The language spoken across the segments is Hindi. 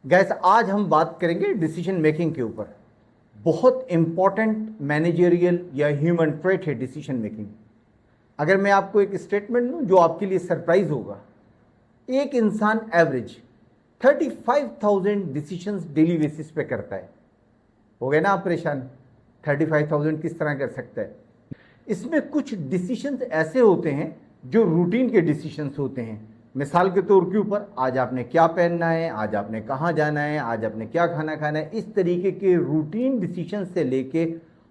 गैस आज हम बात करेंगे डिसीजन मेकिंग के ऊपर। बहुत इंपॉर्टेंट मैनेजरियल या ह्यूमन ट्रेट है डिसीजन मेकिंग। अगर मैं आपको एक स्टेटमेंट दूं जो आपके लिए सरप्राइज होगा, एक इंसान एवरेज 35,000 डिसीजंस डेली बेसिस पे करता है। हो गए ना आप परेशान? 35,000 किस तरह कर सकता है? इसमें कुछ डिसीजंस ऐसे होते हैं जो रूटीन के डिसीजंस होते हैं। मिसाल के तौर के ऊपर, आज आपने क्या पहनना है, आज आपने कहाँ जाना है, आज आपने क्या खाना खाना है, इस तरीके के रूटीन डिसीजन से लेके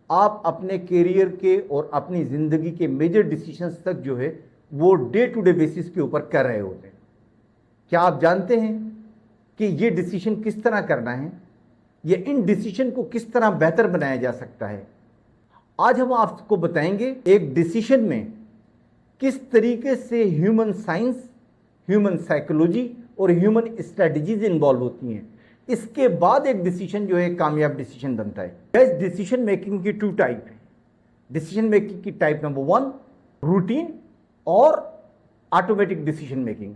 आप अपने करियर के और अपनी ज़िंदगी के मेजर डिसीजंस तक जो है वो डे टू डे बेसिस के ऊपर कर रहे होते हैं। क्या आप जानते हैं कि ये डिसीजन किस तरह करना है, या इन डिसीजन को किस तरह बेहतर बनाया जा सकता है? आज हम आपको बताएंगे एक डिसीजन में किस तरीके से ह्यूमन साइंस, ह्यूमन साइकोलॉजी और ह्यूमन स्ट्रेटजीज इन्वॉल्व होती हैं। इसके बाद एक डिसीजन जो है कामयाब डिसीजन बनता है। इस डिसीजन मेकिंग की 2 टाइप है। डिसीजन मेकिंग की टाइप नंबर 1 रूटीन और ऑटोमेटिक डिसीजन मेकिंग,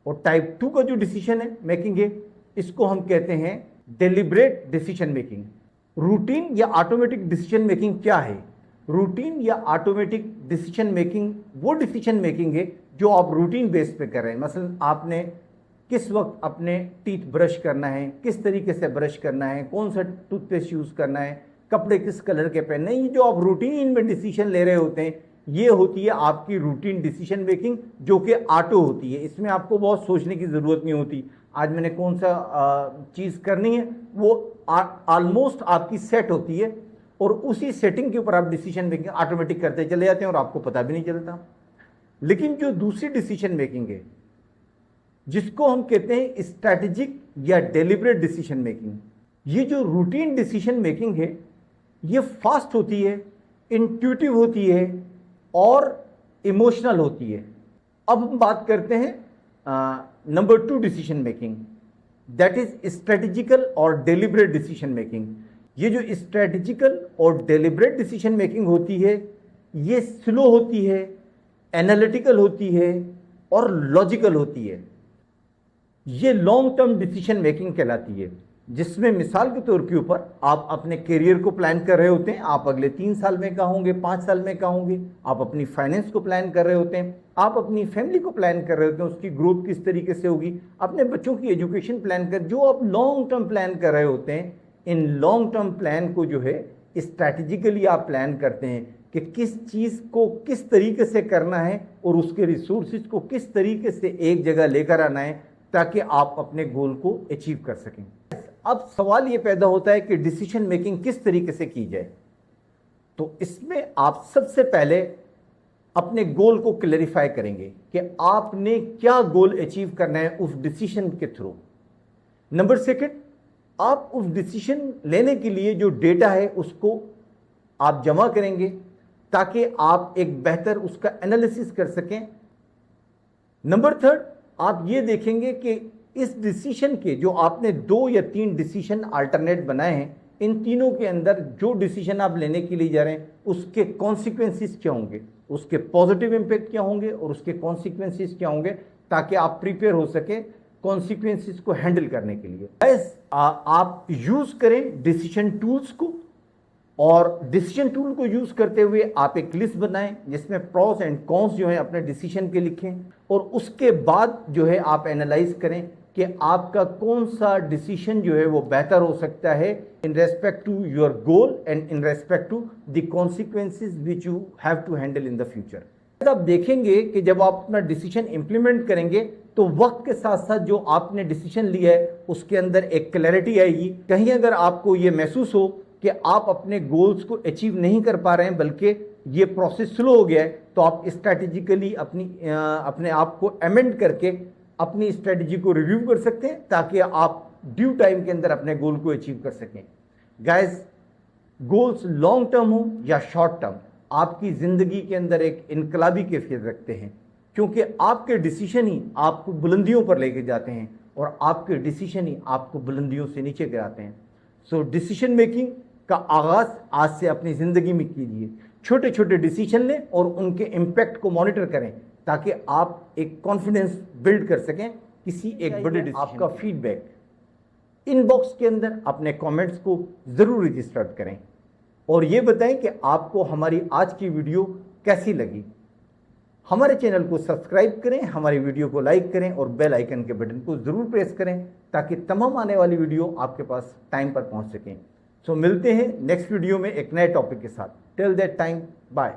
और टाइप 2 का जो डिसीजन है मेकिंग है, इसको हम कहते हैं डेलिब्रेट डिसीजन मेकिंग। रूटीन या ऑटोमेटिक डिसीजन मेकिंग क्या है? रूटीन या ऑटोमेटिक डिसीजन मेकिंग वो डिसीजन मेकिंग है जो आप रूटीन बेस पे कर रहे हैं। मसलन आपने किस वक्त अपने टीथ ब्रश करना है, किस तरीके से ब्रश करना है, कौन सा टूथपेस्ट यूज़ करना है, कपड़े किस कलर के पहनने हैं, ये जो आप रूटीन में डिसीजन ले रहे होते हैं, ये होती है आपकी रूटीन डिसीजन मेकिंग, जो कि ऑटो होती है। इसमें आपको बहुत सोचने की ज़रूरत नहीं होती। आज मैंने कौन सा चीज़ करनी है, वो ऑलमोस्ट आपकी सेट होती है, और उसी सेटिंग के ऊपर आप डिसीजन मेकिंग ऑटोमेटिक करते चले जाते हैं और आपको पता भी नहीं चलता। लेकिन जो दूसरी डिसीजन मेकिंग है, जिसको हम कहते हैं स्ट्रैटेजिक या डेलिब्रेट डिसीजन मेकिंग, ये जो रूटीन डिसीजन मेकिंग है, ये फास्ट होती है, इंट्यूटिव होती है और इमोशनल होती है। अब हम बात करते हैं number 2 decision making, that is strategical और डेलिब्रेट डिसीजन मेकिंग। ये जो स्ट्रेटेजिकल और डेलिब्रेट डिसीजन मेकिंग होती है, ये स्लो होती है, एनालिटिकल होती है और लॉजिकल होती है। ये लॉन्ग टर्म डिसीजन मेकिंग कहलाती है, जिसमें मिसाल के तौर के ऊपर आप अपने करियर को प्लान कर रहे होते हैं। आप अगले 3 साल में कहाँ होंगे, 5 साल में कहाँ होंगे। आप अपनी फाइनेंस को प्लान कर रहे होते हैं, आप अपनी फैमिली को प्लान कर रहे होते हैं, उसकी ग्रोथ किस तरीके से होगी, अपने बच्चों की एजुकेशन प्लान कर, जो आप लॉन्ग टर्म प्लान कर रहे होते हैं। इन लॉन्ग टर्म प्लान को जो है स्ट्रैटेजिकली आप प्लान करते हैं कि किस चीज़ को किस तरीके से करना है और उसके रिसोर्सेज को किस तरीके से एक जगह लेकर आना है, ताकि आप अपने गोल को अचीव कर सकें। अब सवाल ये पैदा होता है कि डिसीजन मेकिंग किस तरीके से की जाए। तो इसमें आप सबसे पहले अपने गोल को क्लैरिफाई करेंगे कि आपने क्या गोल अचीव करना है उस डिसीजन के थ्रू। नंबर 2, आप उस डिसीजन लेने के लिए जो डेटा है उसको आप जमा करेंगे, ताकि आप एक बेहतर उसका एनालिसिस कर सकें। नंबर 3, आप ये देखेंगे कि इस डिसीजन के जो आपने 2 या 3 डिसीजन अल्टरनेट बनाए हैं, इन तीनों के अंदर जो डिसीजन आप लेने के लिए जा रहे हैं उसके कॉन्सिक्वेंसेस क्या होंगे, उसके पॉजिटिव इंपैक्ट क्या होंगे और उसके कॉन्सिक्वेंसेस क्या होंगे, ताकि आप प्रिपेयर हो सके कॉन्सिक्वेंसेस को हैंडल करने के लिए। आप यूज करें डिसीजन टूल्स को, और डिसीजन टूल को यूज करते हुए आप एक लिस्ट बनाएं जिसमें प्रॉस एंड कॉन्स जो है अपने डिसीजन के लिखें, और उसके बाद जो है आप एनालाइज करें कि आपका कौन सा डिसीजन जो है वो बेहतर हो सकता है in respect to your goal and in respect to the consequences which you have to handle in the future. आप देखेंगे कि जब आप अपना डिसीजन इंप्लीमेंट करेंगे तो वक्त के साथ साथ जो आपने डिसीजन लिया है उसके अंदर एक क्लैरिटी आएगी। कहीं अगर आपको ये महसूस हो कि आप अपने गोल्स को अचीव नहीं कर पा रहे हैं, बल्कि ये प्रोसेस स्लो हो गया है, तो आप स्ट्रैटेजिकली अपने आप को अमेंड करके अपनी स्ट्रैटेजी को रिव्यू कर सकते हैं, ताकि आप ड्यू टाइम के अंदर अपने गोल को अचीव कर सकें। गाइस, गोल्स लॉन्ग टर्म हो या शॉर्ट टर्म, आपकी ज़िंदगी के अंदर एक इनकलाबी कैफियत रखते हैं, क्योंकि आपके डिसीजन ही आपको बुलंदियों पर लेके जाते हैं और आपके डिसीजन ही आपको बुलंदियों से नीचे गिराते हैं। सो डिसीजन मेकिंग का आगाज़ आज से अपनी ज़िंदगी में कीजिए। छोटे छोटे डिसीजन लें और उनके इम्पैक्ट को मॉनिटर करें, ताकि आप एक कॉन्फिडेंस बिल्ड कर सकें किसी एक बड़े डिसीजन। आपका फीडबैक इनबॉक्स के अंदर अपने कमेंट्स को ज़रूर रजिस्टर करें और ये बताएं कि आपको हमारी आज की वीडियो कैसी लगी। हमारे चैनल को सब्सक्राइब करें, हमारी वीडियो को लाइक करें और बेल आइकन के बटन को ज़रूर प्रेस करें ताकि तमाम आने वाली वीडियो आपके पास टाइम पर पहुंच सकें। सो मिलते हैं नेक्स्ट वीडियो में एक नए टॉपिक के साथ। Till that time, bye.